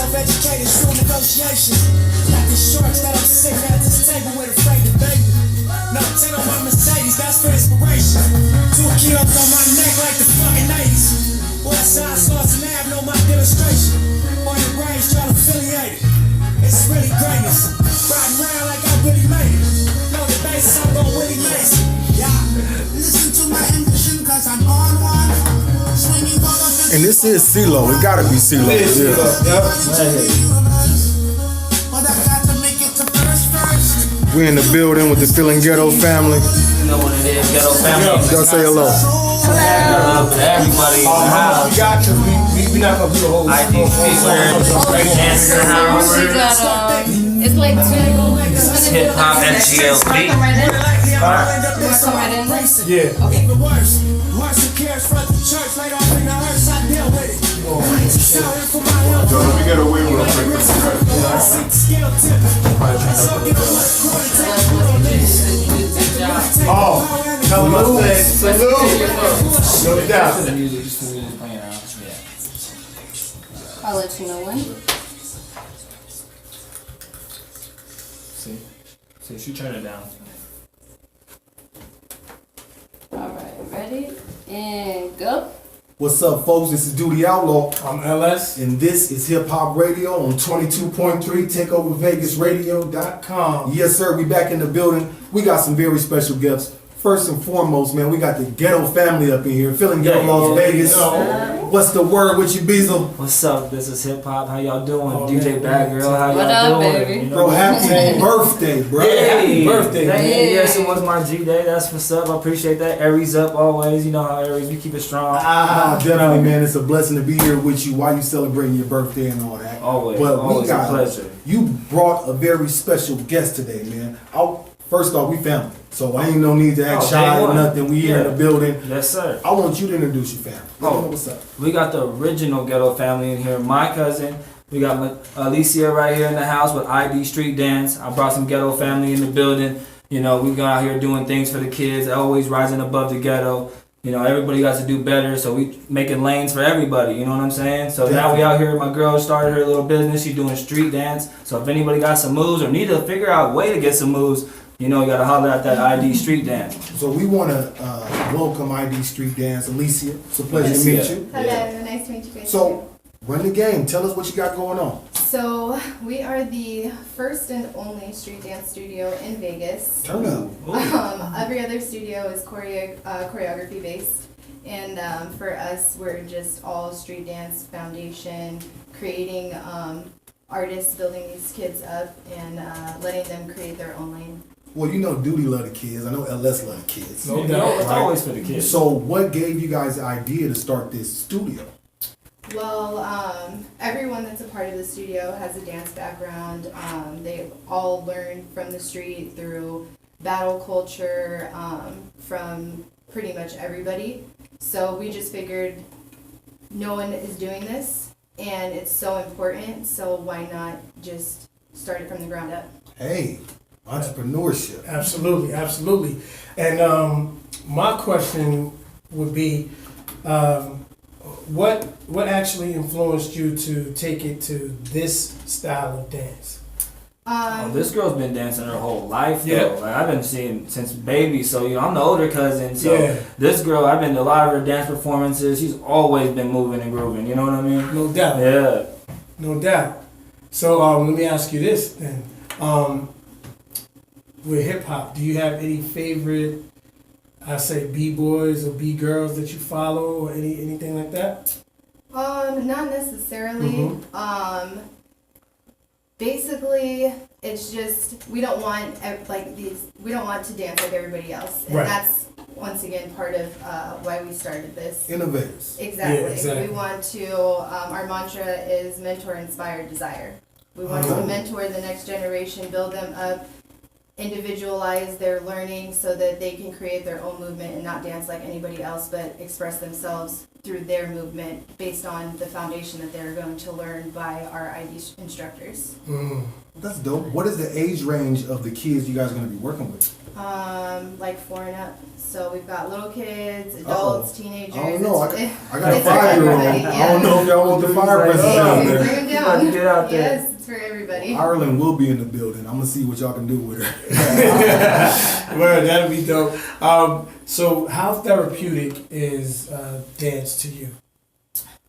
Self-educated through negotiation. Got these shorts that I'm sitting at this table with afraid to baby. No, 10 on my Mercedes, that's for inspiration. 2 kilos on my neck like the fucking 80s. Westside sauce and Ave know my demonstration. On the range trying to affiliate it. It's really greatness. Riding around like I really made it. Know the basis, I'm gon' Willie Mason. Yeah. Listen to my ambition, cause I'm on one. Swinging for the. And this is CeeLo. It gotta be CeeLo. Yeah. We in the building with the Feeling Ghetto family. You know what it is, Ghetto family. Go say hello. Hello to everybody in the house. We got you. We not gonna do the whole ID streetwear, dance in the house. It's like 2 minutes. Hip hop and GLP. You wanna come right in? Yeah. Okay. Let me get away real quick. Oh, tell him I said salute. No doubt. The music, just the music playing around. Yeah. I'll let you know when. See, she turned it down. Alright, ready? And go. What's up, folks? This is Doodie Outlaw. I'm LS. And this is Hip Hop Radio on 22.3 TakeOverVegasRadio.com. Yes, sir. We back in the building. We got some very special guests. First and foremost, man, we got the Ghetto family up in here. Feeling Ghetto Las Vegas. What's the word with you, Beezle? What's up? This is Hip Hop. How y'all doing? DJ man. Bad Girl, how What y'all up, doing? baby? You know, Bro, happy birthday, bro. Happy birthday, Thank man. you. Yes, it was my G Day. That's what's up. I appreciate that. Aries up always. You know how Aries, you keep it strong. Definitely, man. It's a blessing to be here with you while you celebrating your birthday and all that. Always, But always a pleasure. You brought a very special guest today, man. First off, we family, so I ain't no need to act shy or nothing. We here in the building. Yes, sir. I want you to introduce your family. What's up? We got the original Ghetto family in here. My cousin. We got Alissia right here in the house with ID Street Dance. I brought some Ghetto family in the building. You know, we go out here doing things for the kids, always rising above the ghetto. You know, everybody got to do better, so we making lanes for everybody, you know what I'm saying? So now we out here, my girl started her little business, she's doing street dance. So if anybody got some moves or need to figure out a way to get some moves, you know, you gotta holler at that ID Street Dance. So we want to welcome ID Street Dance, Alissia. It's a pleasure to meet you. Hello, nice to meet you guys. So, run the game. Tell us what you got going on. So we are the first and only street dance studio in Vegas. Turn up. Every other studio is choreography based, and for us, we're just all street dance foundation, creating artists, building these kids up, and letting them create their own lane. Well, you know Doodie love the kids. I know LS love the kids. No doubt. It's always for the kids. So what gave you guys the idea to start this studio? Well, everyone that's a part of the studio has a dance background. They all learn from the street through battle culture, from pretty much everybody. So we just figured no one is doing this, and it's so important, so why not just start it from the ground up? Hey, entrepreneurship. Absolutely, absolutely. And my question would be, what actually influenced you to take it to this style of dance? This girl's been dancing her whole life, though. Like, I've been seeing since baby, so you know I'm the older cousin. So this girl, I've been to a lot of her dance performances. She's always been moving and grooving. You know what I mean? No doubt. Yeah. No doubt. So let me ask you this then. With hip hop, do you have any favorite, I say, b-boys or b-girls that you follow or anything like that? Not necessarily. Basically, it's just we don't want we don't want to dance like everybody else, and that's once again part of why we started this. Innovators. Exactly. Yeah, exactly. We want to. Our mantra is mentor, inspire, desire. We want to mentor the next generation, build them up, individualize their learning so that they can create their own movement and not dance like anybody else, but express themselves through their movement based on the foundation that they're going to learn by our ID instructors. That's dope. What is the age range of the kids you guys are going to be working with? Like 4 and up. So we've got little kids, adults, teenagers. I don't know. I got a it's for 5-year-old. everybody, I don't know if y'all want the fire president down there. Bring them You about to down. get out there. Yes, it's for everybody. Ireland will be in the building. I'm gonna see what y'all can do with her. Word, that'll be dope. So how therapeutic is dance to you?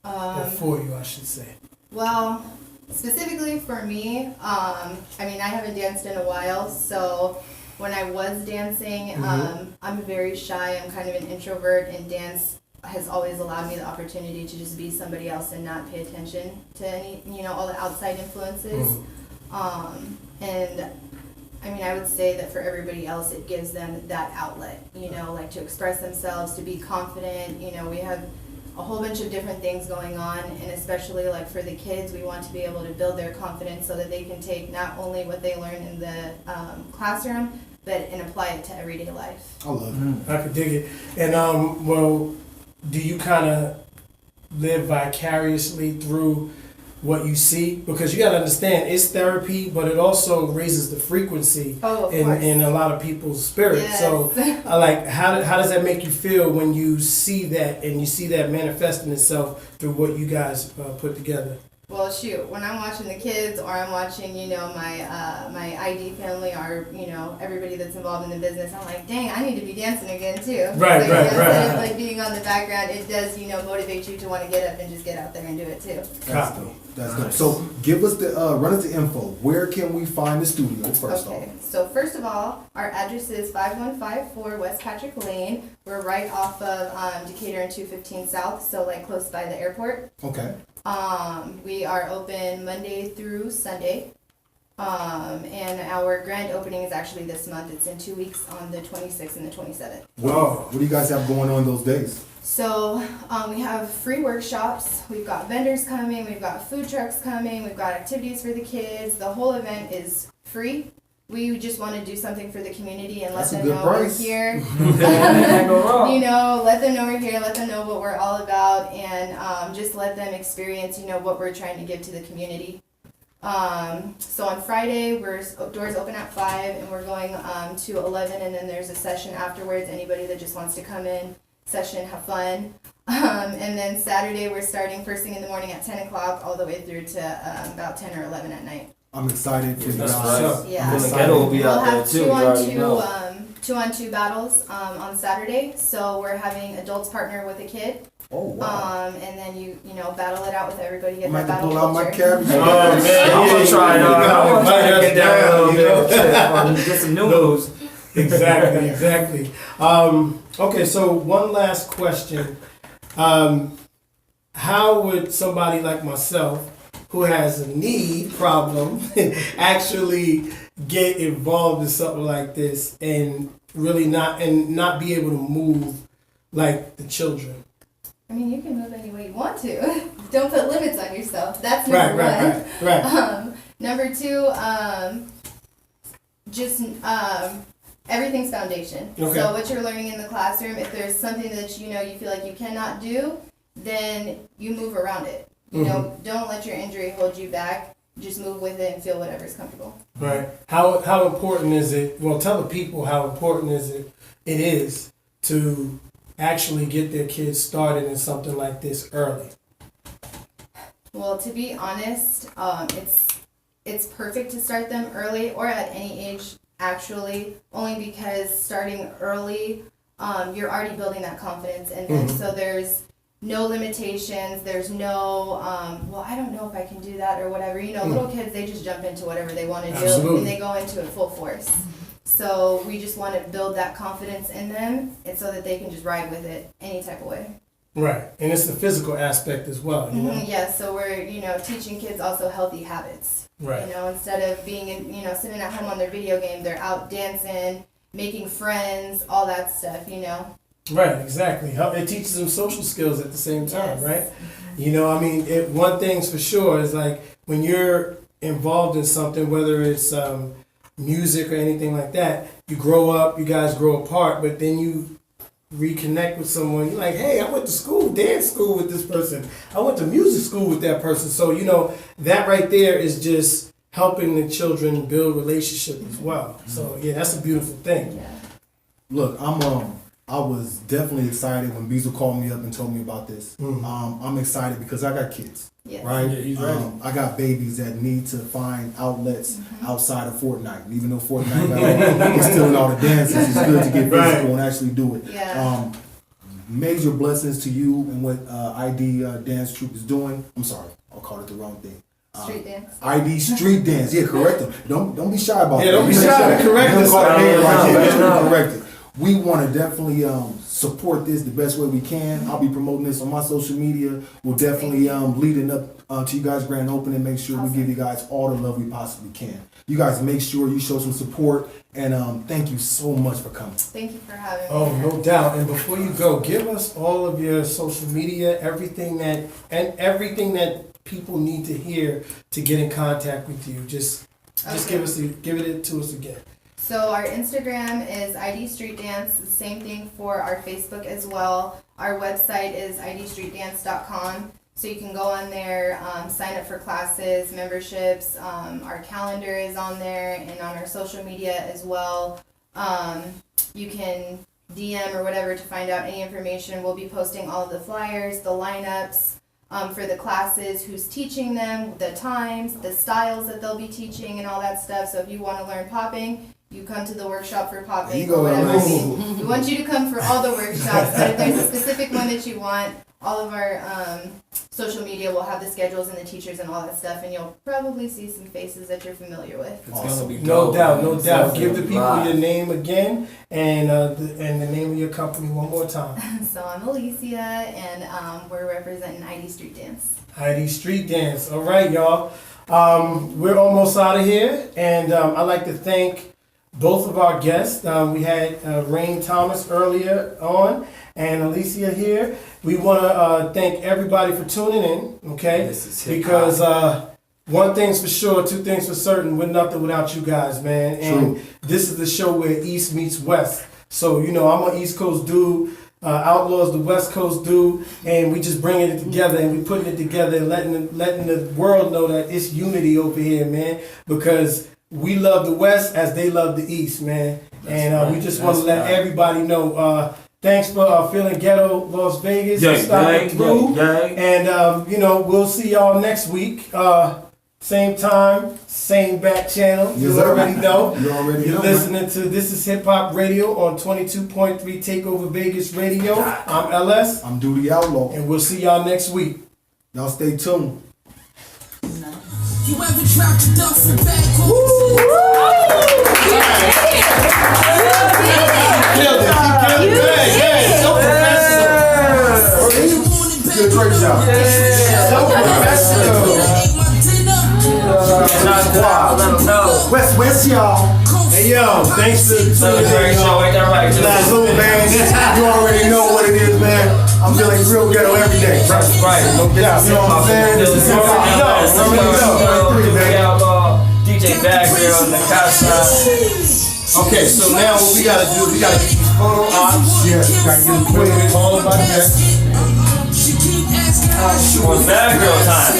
Or for you, I should say. Well, specifically for me, I mean, I haven't danced in a while, so when I was dancing, I'm very shy. I'm kind of an introvert, and dance has always allowed me the opportunity to just be somebody else and not pay attention to any, all the outside influences. And I mean, I would say that for everybody else, it gives them that outlet, like to express themselves, to be confident. We have a whole bunch of different things going on, and especially like for the kids, we want to be able to build their confidence so that they can take not only what they learn in the classroom, but and apply it to everyday life. I love it. I could dig it. And well, do you kind of live vicariously through what you see? Because you got to understand, it's therapy, but it also raises the frequency in a lot of people's spirit. Yes. So, how does that make you feel when you see that and you see that manifesting itself through what you guys put together? Well, shoot, when I'm watching the kids or I'm watching, my ID family or, everybody that's involved in the business, I'm like, dang, I need to be dancing again too. Right. Instead of like being on the background, it does, motivate you to want to get up and just get out there and do it too. That's dope. That's dope. So give us the run us the info. Where can we find the studio first Okay, off? so first of all, our address is 5154 West Patrick Lane. We're right off of Decatur and 215 South, so like close by the airport. Okay. We are open Monday through Sunday. And our grand opening is actually this month. It's in 2 weeks on the 26th and the 27th. What do you guys have going on those days? So we have free workshops. We've got vendors coming. We've got food trucks coming. We've got activities for the kids. The whole event is free. We just want to do something for the community and let them know we're here. Let them know we're here. Let them know what we're all about, and just let them experience, what we're trying to give to the community. So on Friday, doors open at 5, and we're going to 11, and then there's a session afterwards. Anybody that just wants to come in, session, have fun. And then Saturday, we're starting first thing in the morning at 10 o'clock all the way through to about 10 or 11 at night. I'm excited for you That's guys. right. Yeah. And the ghetto will be We'll out there have too. You already know. 2-on-2 battles on Saturday. So we're having adults partner with a kid. Oh wow. And then you battle it out with everybody. Get I might that have to battle pull out my culture. cabbage. Oh man, I'm gonna try it out. I'm gonna try to get down a little bit. Get some new moves. Exactly. Okay, so one last question. How would somebody like myself, who has a knee problem, actually get involved in something like this and really not be able to move like the children? I mean, you can move any way you want to. Don't put limits on yourself. That's number one. Right. Number two, just everything's foundation. Okay. So what you're learning in the classroom, if there's something that you feel like you cannot do, then you move around it. Don't let your injury hold you back. Just move with it and feel whatever's comfortable. Right. How important is it? Well, tell the people how important it is to actually get their kids started in something like this early. Well, to be honest, it's perfect to start them early or at any age, actually, only because starting early, you're already building that confidence in them. So there's no limitations. There's no, well, I don't know if I can do that or whatever. Little kids, they just jump into whatever they want to do. Absolutely. And they go into it full force. So we just want to build that confidence in them, and so that they can just ride with it any type of way. Right, and it's the physical aspect as well. You know? Yeah, so we're teaching kids also healthy habits. Right. Instead of being sitting at home on their video game, they're out dancing, making friends, all that stuff. Right, exactly. It teaches them social skills at the same time, Yes. right? One thing's for sure is like when you're involved in something, whether it's music or anything like that. You grow up, you guys grow apart, but then you reconnect with someone. You're like, hey, I went to school, dance school with this person. I went to music school with that person. So, you know, that right there is just helping the children build relationship as well. So, yeah, that's a beautiful thing. Yeah. Look, I was definitely excited when Beazle called me up and told me about this. I'm excited because I got kids, Yes. right? Yeah, he's ready. I got babies that need to find outlets outside of Fortnite. And even though Fortnite is still in all the dances, it's good to get physical and actually do it. Yeah. Major blessings to you and what ID Dance Troupe is doing. I'm sorry, I called it the wrong thing. Street dance. ID Street Dance. Yeah, correct them. Don't be shy about it. Yeah, don't be shy. Correct Don't us. call it name like that. No. Correct it. We want to definitely support this the best way we can. I'll be promoting this on my social media. We'll definitely leading up to you guys' grand opening. Make sure we give you guys all the love we possibly can. You guys make sure you show some support, and thank you so much for coming. Thank you for having me. Oh, no doubt. And before you go, give us all of your social media, everything that people need to hear to get in contact with you. Just Okay. give it to us again. So our Instagram is ID Street Dance. The same thing for our Facebook as well. Our website is idstreetdance.com. So you can go on there, sign up for classes, memberships. Our calendar is on there and on our social media as well. You can DM or whatever to find out any information. We'll be posting all of the flyers, the lineups for the classes, who's teaching them, the times, the styles that they'll be teaching and all that stuff. So if you want to learn popping, you come to the workshop for popping or whatever. We want you to come for all the workshops, but if there's a specific one that you want, all of our social media will have the schedules and the teachers and all that stuff, and you'll probably see some faces that you're familiar with. It's gonna be No dope. doubt, no It's doubt. definitely Give the people live. your name again and the name of your company one more time. So I'm Alissia, and we're representing ID Street Dance. ID Street Dance. All right, y'all. We're almost out of here, and I'd like to thank both of our guests. We had Rain Thomas earlier on, and Alissia here. We want to thank everybody for tuning in, okay? This is hip-hop. Because one thing's for sure, two things for certain, we're nothing without you guys, man. And True. this is the show where East meets West. So, you know, I'm an East Coast dude. Outlaws the West Coast dude, and we just bringing it together and we putting it together and letting the world know that it's unity over here, man. Because we love the West as they love the East, man. And we just want to let everybody know. Thanks for feeling ghetto, Las Vegas. Yeah, for stopping yeah, through. yeah. And you know, we'll see y'all next week. Same time, same back channel. Yes, You sir. already know. You already You're know, listening to This Is Hip Hop Radio on 22.3 Takeover Vegas Radio. I'm LS, I'm Doodie Outlaw. and we'll see y'all next week. Y'all stay tuned. You ever dropped a duffel bag? Did a great job. Let them know. West, y'all. Hey yo, thanks for tuning Great in. show, ain't that right? Salute, man. You already know what it is, man. I'm feeling real ghetto every day. Right. No doubt. You know what I'm saying? This is DJ Bag here on the casa. Okay, so now what we gotta do is we gotta get these photo ops. Yeah, gotta get them quick. All about that. Well, Bad Girl time.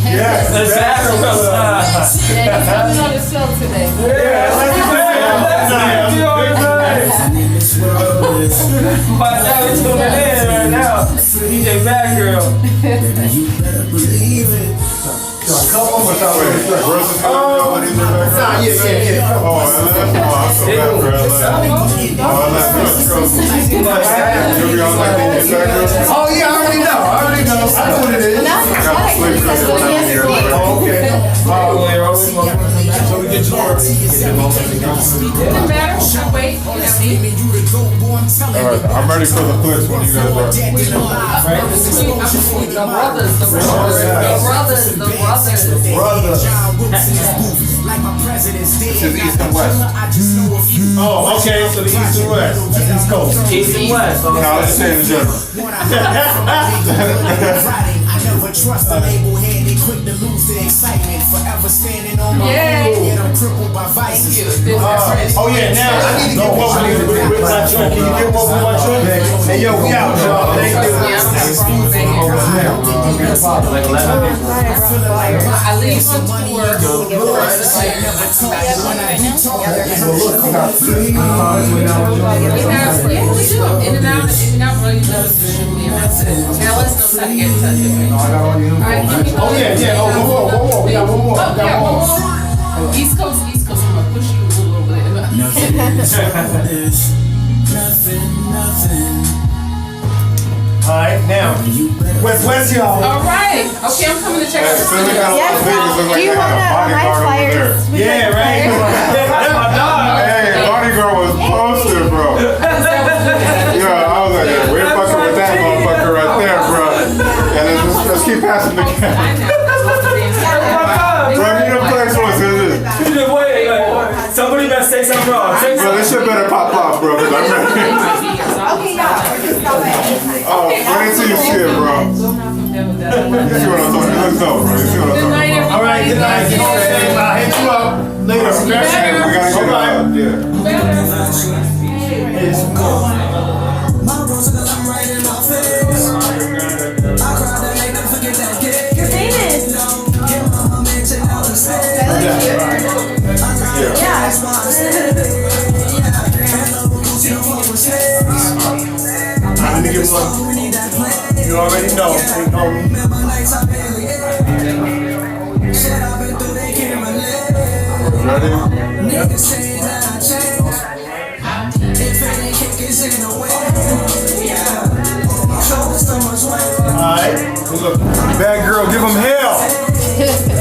Yeah. It's Bad Girl time. Yeah, he's coming on the show today. You already But now we're tuning in right now. DJ Bad Girl. Come on, what's up with it? Oh, yeah, I already know. I know what it is. So we get to work. Doesn't matter. I'll wait. You know me. Alright, I'm ready for the flicks when you guys are. The brothers. This is East and West. Oh, okay, so the East and West. That's East Coast. East and West. No, I was just saying in general. I never never trust a label head, they quick to lose their excitement. Forever standing on my Yay. own, yet I'm crippled by vices. Oh yeah, now I need to get one with my joint. Can you get one with my joint? Hey yo, we out, y'all. Thank you. Like 11 people. I leave some tour. Yeah, we do. In and out, bro. You know, that's it. Now let's know how to get in touch with me. Alright, give me Oh yeah. Oh, one more. We got one more. Oh, yeah, one more. East Coast. I'm gonna push you a little over there. Alright, now. West, y'all. All right. Okay, I'm coming to check out the studio. Do you want my flyers? Yeah, right. That's my dog. Hey, bodyguard was posted, bro. Yeah, I was like, yeah, we're fucking with that motherfucker right there, bro. And let's keep passing the camera. Bro, you know place was Wait, somebody better say something wrong. Say bro, this shit better pop off, bro, because I'm ready. Okay, yeah, stop at any time. Oh, wait until you see it, bro. You see what I'm talking about? Let's go, bro. You see what I'm talking about? All right, good night. I'll hit you up later. We gotta get it out, yeah. My rose and I'm right in my face. I cried that make them forget that kid. You're famous. Get my mom and check out the stage. I like you. Yeah. I need to get one. You already know. Hey, homie. Remember nights I barely ate. Shit I've been through, they can't relate. Niggas saying that I changed. If it ain't kick, it's in the way. Yeah. Show us so much weight. Alright. Look. Bad girl, give him hell.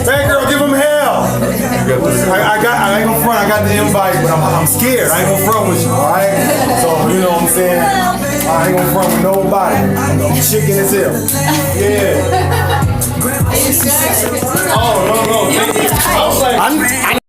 Bad girl, give him hell. I ain't gonna front. I got the invite, but I'm scared. I ain't gonna front with you, alright? So, you know what I'm saying? I ain't gonna front with nobody. I'm chicken as hell. Yeah. Oh, no. I was like,